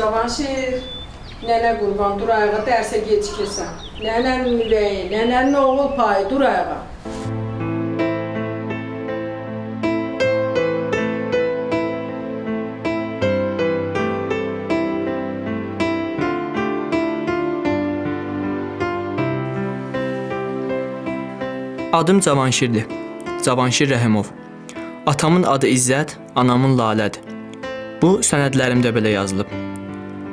Cavanşir, nənə qurban, dur ayağa, dərsə gecikirsən. Nənənin ürəyi, nənənin oğul payı, dur ayağa. Adım Cavanşirdir. Cavanşir Rəhimov. Atamın adı İzzət, anamın Lalədir. Bu sənədlərimdə belə yazılıb.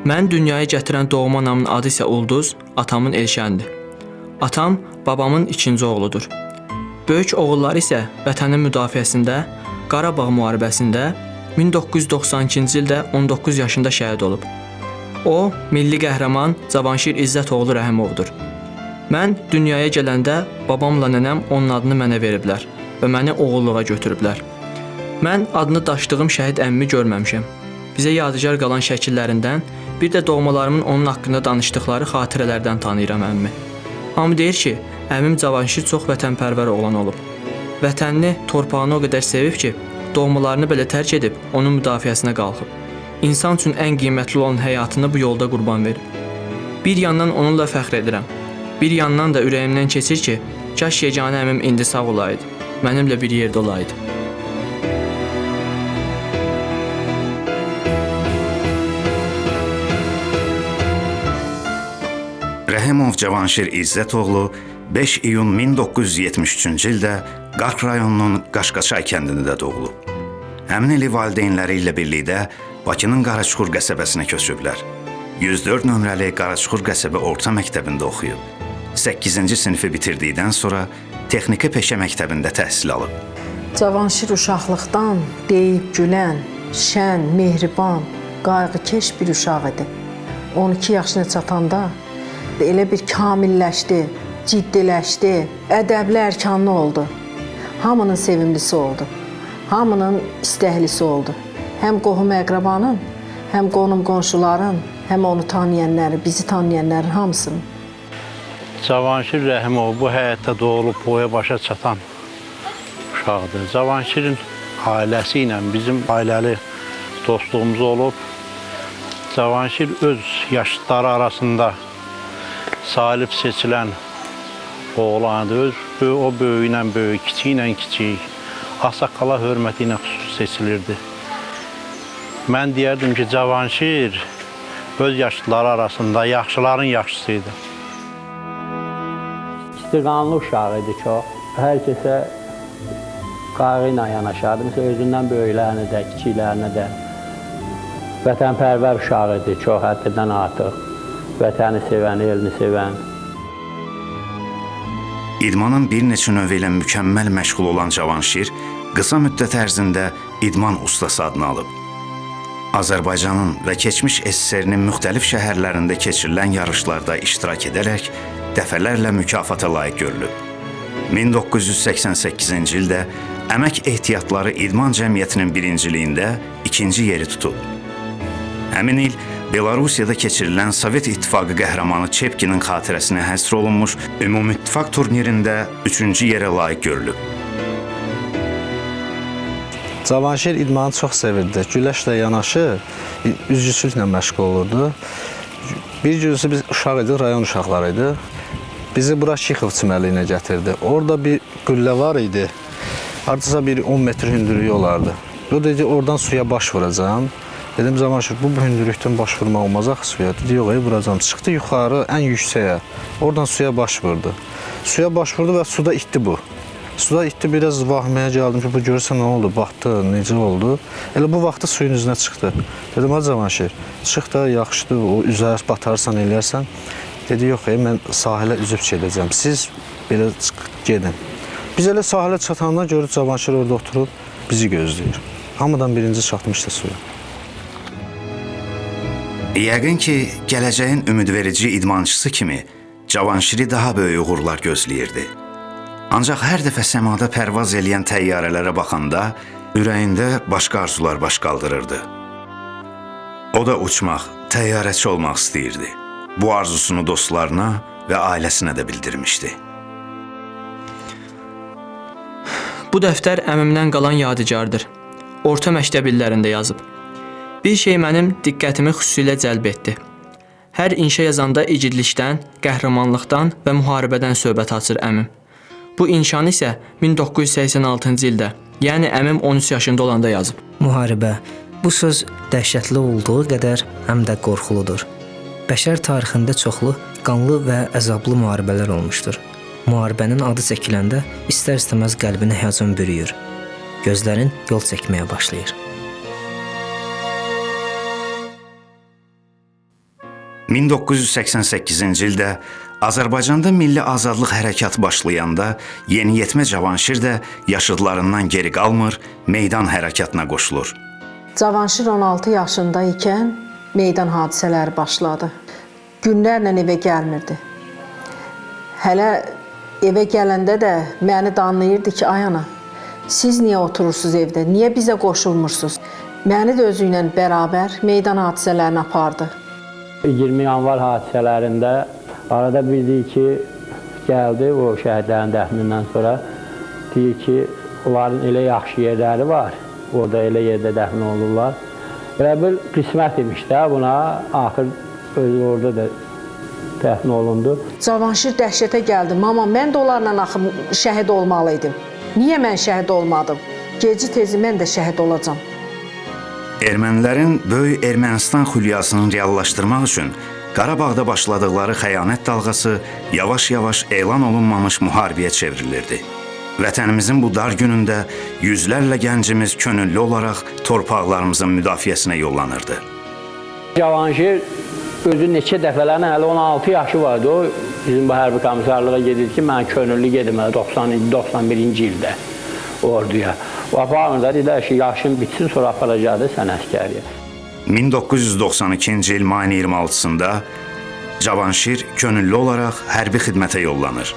Mən dünyaya gətirən doğma anamın adı isə Ulduz, atamın Elşəndir. Atam babamın ikinci oğludur. Böyük oğulları isə vətənin müdafiəsində, Qarabağ müharibəsində 1992-ci ildə 19 yaşında şəhid olub. O, milli qəhrəman Cavanşir İzzət oğlu Rəhimovdur. Mən dünyaya gələndə babamla nənəm onun adını mənə veriblər və məni oğulluğa götürüblər. Mən adını daşıdığım şəhid əmmimi görməmişəm. Bizə yadigar qalan şəkillərindən, bir də doğmalarımın onun haqqında danışdıqları xatirələrdən tanıyıram əmmimi. Hamı deyir ki, əmmim Cavanşir çox vətənpərvər oğlan olub. Vətənini, torpağını o qədər sevib ki, doğmalarını belə tərk edib onun müdafiəsinə qalxıb. İnsan üçün ən qiymətli olan həyatını bu yolda qurban verib. Bir yandan onunla fəxr edirəm. Bir yandan da ürəyimdən keçir ki, kaş yeganə əmim indi sağ olaydı, mənimlə bir yerdə olaydı. Rəhimov Cavanşir İzzət oğlu 5 iyun 1973-cü ildə Qark rayonunun Qaşqaçay kəndində doğulub. Həmin ili valideynləri ilə birlikdə Bakının Qaraçuxur qəsəbəsinə köçüblər. 104 nömrəli Qaraçuxur qəsəbə orta məktəbində oxuyub. 8-ci sinifi bitirdikdən sonra texniki peşə məktəbində təhsil alıb. Cavanşir uşaqlıqdan deyib gülən, şən, mehriban, qayğıkeş bir uşaq idi. 12 yaşına çatanda elə bir kamilləşdi, ciddiləşdi, ədəbli ərkanlı oldu. Hamının sevimlisi oldu, hamının istəhlisi oldu. Həm qohum-əqrabanın, həm qonum-qonşuların, həm onu tanıyanları, bizi tanıyanların hamısının. Cavanşir Rəhimov bu həyatda doğulub boya başa çatan uşaqdır. Cavanşirin ailəsi ilə bizim ailəli dostluğumuz olub. Cavanşir öz yaşlıları arasında salib seçilən oğlandır. O böyük ilə böyük, kiçik ilə kiçik, ağsaqqala hörməti ilə xüsus seçilirdi. Mən deyərdim ki, Cavanşir öz yaşlıları arasında yaxşıların yaxşısıydı. İstiqanlı uşaq idi çox. Hər kəsə qayğı ilə yanaşardı. Məsələn, özündən böyüklərinə də, kiçiklərinə də. Vətənpərvər uşaq idi, çox həddindən artıq. Vətəni sevən, elini sevən. İdmanın bir neçə növü ilə mükəmməl məşğul olan Cavanşir qısa müddət ərzində idman ustası adını alıb. Azərbaycanın və keçmiş SSR-nin müxtəlif şəhərlərində keçirilən yarışlarda iştirak edərək dəfələrlə mükafata layiq görülüb. 1988-ci ildə Əmək Ehtiyatları İdman Cəmiyyətinin birinciliyində ikinci yeri tutub. Həmin il Belarusiyada keçirilən Sovet İttifaqı qəhrəmanı Çepkinin xatirəsinə həsr olunmuş Ümumüttifaq turnirində üçüncü yerə layiq görülüb. Cavanşir idmanı çox sevirdi. Güləşlə yanaşı üzgüçülüklə məşğul olurdu. Bir günüsü biz uşaq idik, rayon uşaqları idi. Bizi bura Şixov çimərliyinə gətirdi. Orada bir qüllə var idi. Hardasa bir 10 metr hündürlüyü olardı. O dedi, oradan suya baş vuracağım. Dedim, Cavanşir, bu hündürlükdən baş vurmaq olmaz axı suya. Dedi, yox, vuracağım. Çıxdı yuxarı, ən yüksəyə. Oradan suya baş vurdu. Suya baş vurdu və suda itdi bu. Suda itdi, biraz vahməyə gəldim ki, bu görürsən nə oldu, batdı, necə oldu. Elə bu vaxtda suyun üzünə çıxdı. Dedim, ha Cavanşir, çıx da yaxşıdır, o üzər, batarsan, eləyərsən. Dedi, yox, mən sahilə üzüb gedəcəm, siz belə gedin. Biz elə sahilə çatanda görürük, Cavanşir orada oturub bizi gözləyir. Hamıdan birinci çatmışdı suya. Yəqin ki, gələcəyin ümidverici idmançısı kimi Cavanşiri daha böyük uğurlar gözləyirdi. Ancaq hər dəfə səmada pərvaz eləyən təyyarələrə baxanda ürəyində başqa arzular baş qaldırırdı. O da uçmaq, təyyarəçi olmaq istəyirdi. Bu arzusunu dostlarına və ailəsinə də bildirmişdi. Bu dəftər əmimdən qalan yadigardır. Orta məktəb illərində yazıb. Bir şey mənim diqqətimi xüsusilə cəlb etdi. Hər inşa yazanda igidlikdən, qəhrəmanlıqdan və müharibədən söhbət açır əmim. Bu inşanı isə 1986-cı ildə, yəni əmim 13 yaşında olanda yazıb. Müharibə. Bu söz dəhşətli olduğu qədər həm də qorxuludur. Bəşər tarixində çoxlu qanlı və əzablı müharibələr olmuşdur. Müharibənin adı çəkiləndə istər-istəməz qəlbini həyəcan bürüyür. Gözlərin yol çəkməyə başlayır. ...1988-ci ildə Azərbaycanda milli azadlıq hərəkatı başlayanda yeniyetmə Cavanşir də yaşıdlarından geri qalmır, meydan hərəkatına qoşulur. Cavanşir 16 yaşında ikən meydan hadisələri başladı. Günlərlə evə gəlmirdi. Hələ evə gələndə də məni danlayırdı ki, ay ana, siz niyə oturursunuz evdə, niyə bizə qoşulmursunuz? Məni də özü ilə bərabər meydan hadisələrini apardı. 20 yanvar hadisələrində arada bir deyir ki, gəldi o şəhidlərin dəfnindən sonra, deyir ki, onların elə yaxşı yerləri var, orada elə yerdə dəfn olurlar. Elə bir qismət imiş də buna, axır özü orada da dəfn olundu. Cavanşir dəhşətə gəldi, mama mən də onlarla axı şəhid olmalıydım. Niyə mən şəhid olmadım? Geci tezi mən də şəhid olacam. Ermənilərin böyük Ermənistan xülyasını reallaşdırmaq üçün Qarabağda başladıqları xəyanət dalğası yavaş-yavaş elan olunmamış müharibəyə çevrilirdi. Vətənimizin bu dar günündə yüzlərlə gəncimiz könüllü olaraq torpaqlarımızın müdafiəsinə yollanırdı. Cavanşir özü neçə dəfələrlə, hələ 16 yaşı vardı o, bizim bu hərbi komissarlığa gedirdi ki, mən könüllü gedim 91-ci ildə orduya. O aparmırdı, dedi ki, yaşın bitsin, sonra aparacaqdı sən əskəriyə. 1992-ci il mayın 26-sında Cavanşir könüllü olaraq hərbi xidmətə yollanır.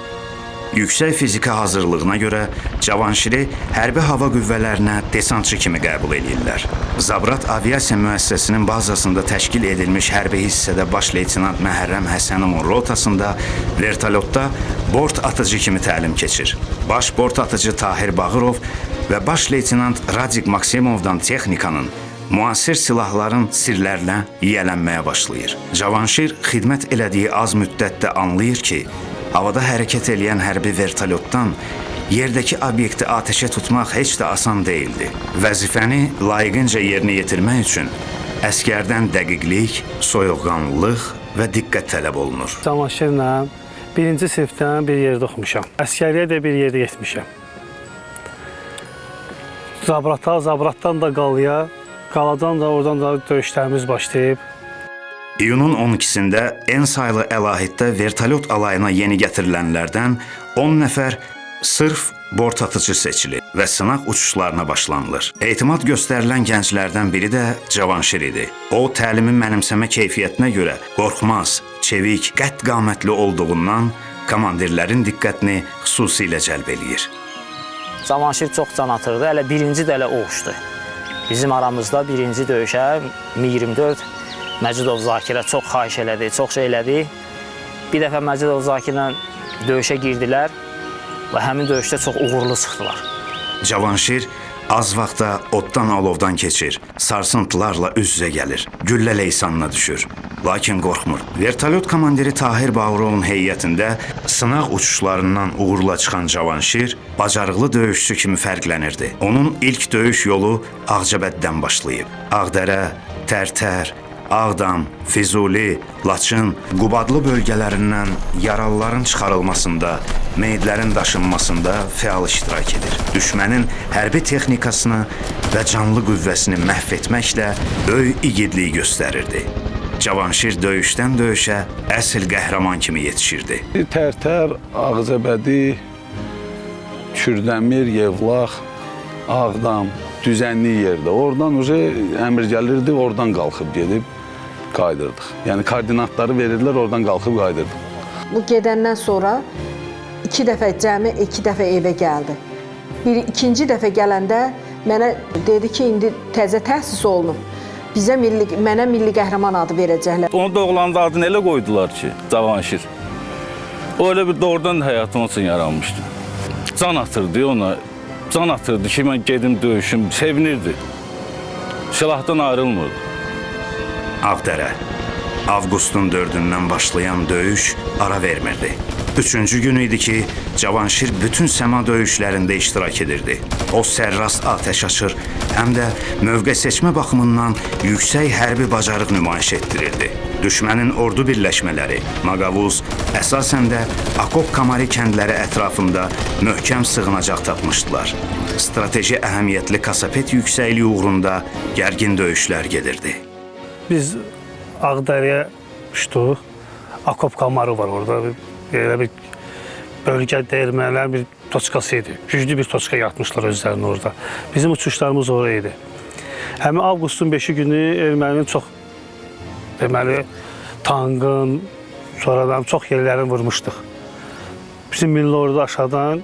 Yüksək fiziki hazırlığına görə Cavanşiri hərbi hava qüvvələrinə desantçı kimi qəbul edirlər. Zabrat aviasiya müəssisəsinin bazasında təşkil edilmiş hərbi hissədə baş leytenant Məhərrəm Həsənovun rotasında vertolyotda bort atıcı kimi təlim keçir. Baş bort atıcı Tahir Bağırov və baş leytenant Radik Maksimovdan texnikanın, müasir silahların sirlərinə yiyələnməyə başlayır. Cavanşir xidmət elədiyi az müddətdə anlayır ki, havada hərəkət eləyən hərbi vertolyotdan yerdəki obyekti atəşə tutmaq heç də asan deyildi. Vəzifəni layiqincə yerinə yetirmək üçün əskərdən dəqiqlik, soyuqqanlılıq və diqqət tələb olunur. Cavanşirlə birinci sinifdən bir yerdə oxumuşam. Əskəriyə də bir yerdə getmişəm. Zabratdan da Qalıya, Qaladan da oradan da döyüşlərimiz başlayıb. İyunun 12-sində en saylı əlahiddə vertolyot alayına yeni gətirilənlərdən 10 nəfər sırf bort atıcı seçilir və sınaq uçuşlarına başlanılır. Etimad göstərilən gənclərdən biri də Cavanşir idi. O, təlimi mənimsəmə keyfiyyətinə görə qorxmaz, çevik, qədd-qamətli olduğundan komandirlərin diqqətini xüsusilə cəlb eləyir. Cavanşir çox can atırdı, hələ birinci də elə oğuşdu. Bizim aramızda birinci döyüşə Mi-24 Məcidov Zakirə çox xahiş elədi, çox şey elədi. Bir dəfə Məcidov Zakirlə döyüşə girdilər və həmin döyüşdə çox uğurlu çıxdılar. Cavanşir az vaxtda oddan alovdan keçir, sarsıntılarla üz-üzə gəlir, güllə leysanına düşür. Lakin qorxmur. Vertolyot komandiri Tahir Bağırovun heyətində sınaq uçuşlarından uğurla çıxan Cavanşir bacarıqlı döyüşçü kimi fərqlənirdi. Onun ilk döyüş yolu Ağcabəddən başlayıb. Ağdərə, Tərtər, Ağdam, Füzuli, Laçın, Qubadlı bölgələrindən yaralıların çıxarılmasında, meyidlərin daşınmasında fəal iştirak edir. Düşmənin hərbi texnikasını və canlı qüvvəsini məhv etməklə böyük igidlik göstərirdi. Cavanşir döyüşdən döyüşə əsl qəhrəman kimi yetişirdi. Tərtər, Ağcabədi, Kürdəmir, Yevlax, Ağdam, düzənli yerdə. Oradan əmr gəlirdi, oradan qalxıb gedib qaydırdıq. Yəni koordinatları verirdilər, oradan qalxıb qaydırdıq. Bu gedəndən sonra cəmi iki dəfə evə gəldi. İkinci dəfə gələndə mənə dedi ki, indi təzə təhsis olunub. Mənə milli qəhrəman adı verəcəklər. Onun doğulanda adını elə qoydular ki, Cavanşir. O elə bir doğrudan həyatım üçün yaranmışdı. Can atırdı ona. Can atırdı ki, mən gedim döyüşüm, sevinirdi. Silahdan ayrılmırdı. Ağdərə. Avqustun 4-dən başlayan döyüş ara vermirdi. 3-cü gün idi ki, Cavanşir bütün səma döyüşlərində iştirak edirdi. O sərrast atəş açır, həm də mövqe seçmə baxımından yüksək hərbi bacarıq nümayiş etdirirdi. Düşmənin ordu birləşmələri, Maqavuz, əsasən də Akop Kamari kəndləri ətrafında möhkəm sığınacaq tapmışdılar. Strateji əhəmiyyətli Kasapet yüksəkliyi uğrunda gərgin döyüşlər gedirdi. Biz Ağdərəyə uçduq. Akop Kamarı var orada. Belə bir bölgədə ermənilərin bir toçkası idi. Güclü bir toçka yatmışlar özlərini orada. Bizim uçuşlarımız oraya idi. Həmin avqustun 5-i günü erməninin çox deməli tankın, sonradan çox yerlərini vurmuşduq. Bizim milli ordu aşağıdan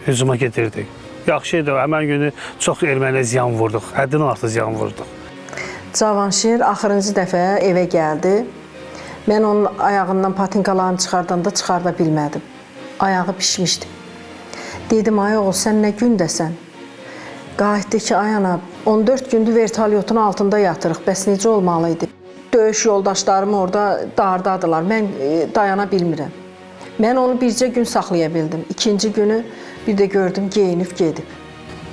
hücuma gedirdik. Yaxşı idi, həmən günü çox erməniyə ziyan vurduq. Həddindən artıq ziyan vurduq. Cavanşir axırıncı dəfə evə gəldi. Mən onun ayağından patinkalarını çıxardanda çıxarda bilmədim. Ayağı pişmişdi. Dedim, ay oğul, sən nə gündəsən? Qayıtdı ki, ay ana, 14 gündür vertolyotun altında yatırıq, bəs necə olmalıydı? Döyüş yoldaşlarım orada dardadılar, mən dayana bilmirəm. Mən onu bircə gün saxlaya bildim. İkinci günü bir də gördüm, geyinib gedib.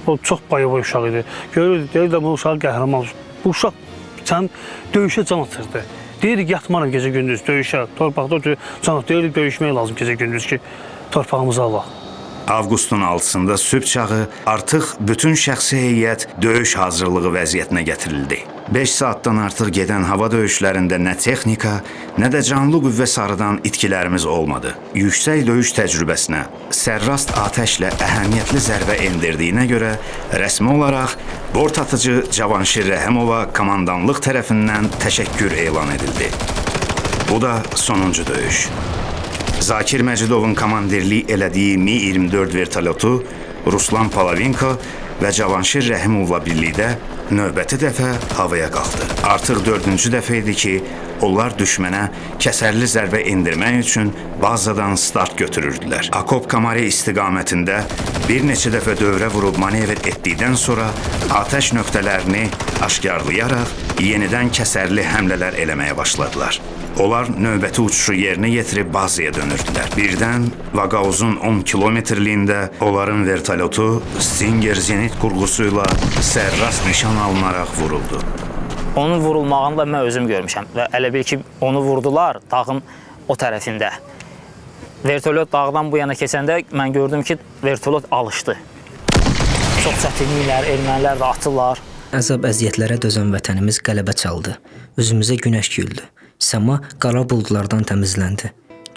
O çox bayıva uşaq idi. Görürdü, deyirdi, bu uşaq qəhrəman. Bu uşaq sən döyüşə can atırdı. Deyirik, yatmaram gecə gündüz döyüşə, torpaqda can atır. Deyirik, döyüşmək lazım gecə gündüz ki, torpağımızı alaq. Avqustun 6-sında sübh çağı artıq bütün şəxsi heyət döyüş hazırlığı vəziyyətinə gətirildi. 5 saatdan artıq gedən hava döyüşlərində nə texnika, nə də canlı qüvvə sarıdan itkilərimiz olmadı. Yüksək döyüş təcrübəsinə, sərrast atəşlə əhəmiyyətli zərbə endirdiyinə görə rəsmi olaraq bort atıcı Cavanşir Rəhimova komandanlıq tərəfindən təşəkkür elan edildi. Bu da sonuncu döyüş. Zakir Məcidovun komandirlik elədiyi Mi-24 vertolyotu Ruslan Palavinko və Cavanşir Rəhimovla birlikdə növbəti dəfə havaya qalxdı. Artıq 4-cü dəfə idi ki, onlar düşmənə kəsərli zərbə endirmək üçün bazadan start götürürdülər. Akop Kamari istiqamətində bir neçə dəfə dövrə vurub manevr etdikdən sonra atəş nöqtələrini aşkarlayaraq yenidən kəsərli həmlələr eləməyə başladılar. Onlar növbəti uçuşu yerinə yetirib bazaya dönürdülər. Birdən Vaqauzun 10 kilometrliyində onların vertolyotu Stinger zenit qurğusuyla sərrast nişan alınaraq vuruldu. Onun vurulmağını da mən özüm görmüşəm və elə bil ki, onu vurdular dağın o tərəfində. Vertolyot dağdan bu yana keçəndə mən gördüm ki, vertolyot alışdı. Çox çətinliklər, ermənilər də atırlar. Əzab əziyyətlərə dözən vətənimiz qələbə çaldı. Üzümüzə günəş güldü. Səma qara buludlardan təmizləndi.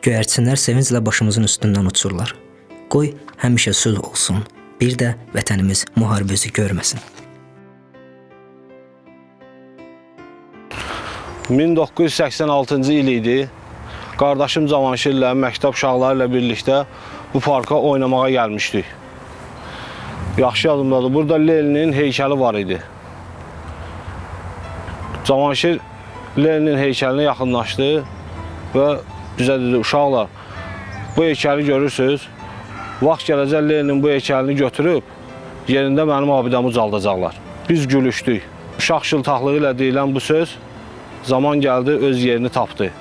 Göyərçinlər sevinclə başımızın üstündən uçurlar. Qoy həmişə sülh olsun. Bir də vətənimiz müharibəsi görməsin. 1986-cı il idi. Qardaşım Cavanşirlə, məktəb uşaqları ilə birlikdə bu parka oynamağa gəlmişdik. Yaxşı yadımdadır. Burada Leninin heykəli var idi. Cavanşir Leninin heykəlinə yaxınlaşdı və bizə dedi, uşaqlar, bu heykəli görürsünüz, vaxt gələcək Leninin bu heykəlini götürüb, yerində mənim abidəmi ucaldacaqlar. Biz gülüşdük. Uşaq şıltaqlığı ilə deyilən bu söz zaman gəldi, öz yerini tapdı.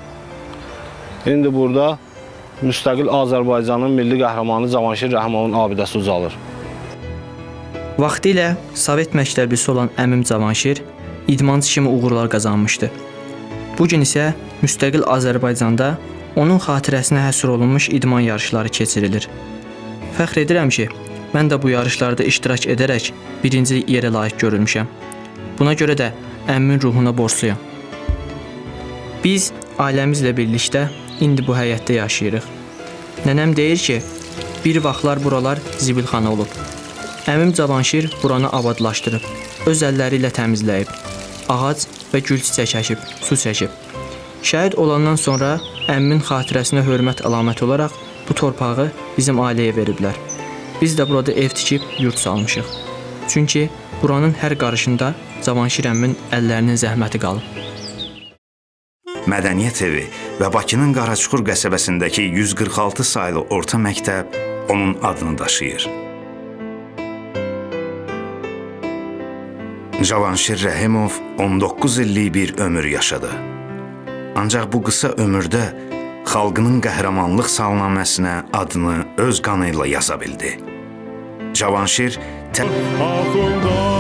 İndi burada müstəqil Azərbaycanın milli qəhrəmanı Cavanşir Rəhimovun abidəsi ucalır. Vaxtilə Sovet məktəblisi olan əmim Cavanşir idmançı kimi uğurlar qazanmışdı. Bu gün isə müstəqil Azərbaycanda onun xatirəsinə həsr olunmuş idman yarışları keçirilir. Fəxr edirəm ki, mən də bu yarışlarda iştirak edərək birinci yerə layiq görülmüşəm. Buna görə də əmmin ruhuna borcluyam. Biz ailəmizlə birlikdə indi bu həyətdə yaşayırıq. Nənəm deyir ki, bir vaxtlar buralar zibilxana olub. Əmim Cavanşir buranı abadlaşdırıb, öz əlləri ilə təmizləyib. Ağac və gül çiçək əkib, su çəkib. Şəhid olandan sonra əmmin xatirəsinə hörmət əlaməti olaraq bu torpağı bizim ailəyə veriblər. Biz də burada ev tikib yurt salmışıq. Çünki buranın hər qarışında Cavanşir əmmin əllərinin zəhməti qalıb. Mədəniyyət evi və Bakının Qaraçuxur qəsəbəsindəki 146 saylı orta məktəb onun adını daşıyır. Cavanşir Rəhimov 19 illik bir ömür yaşadı. Ancaq bu qısa ömürdə xalqının qəhrəmanlıq salnaməsinə adını öz qanı ilə yaza bildi. Cavanşir Aklımda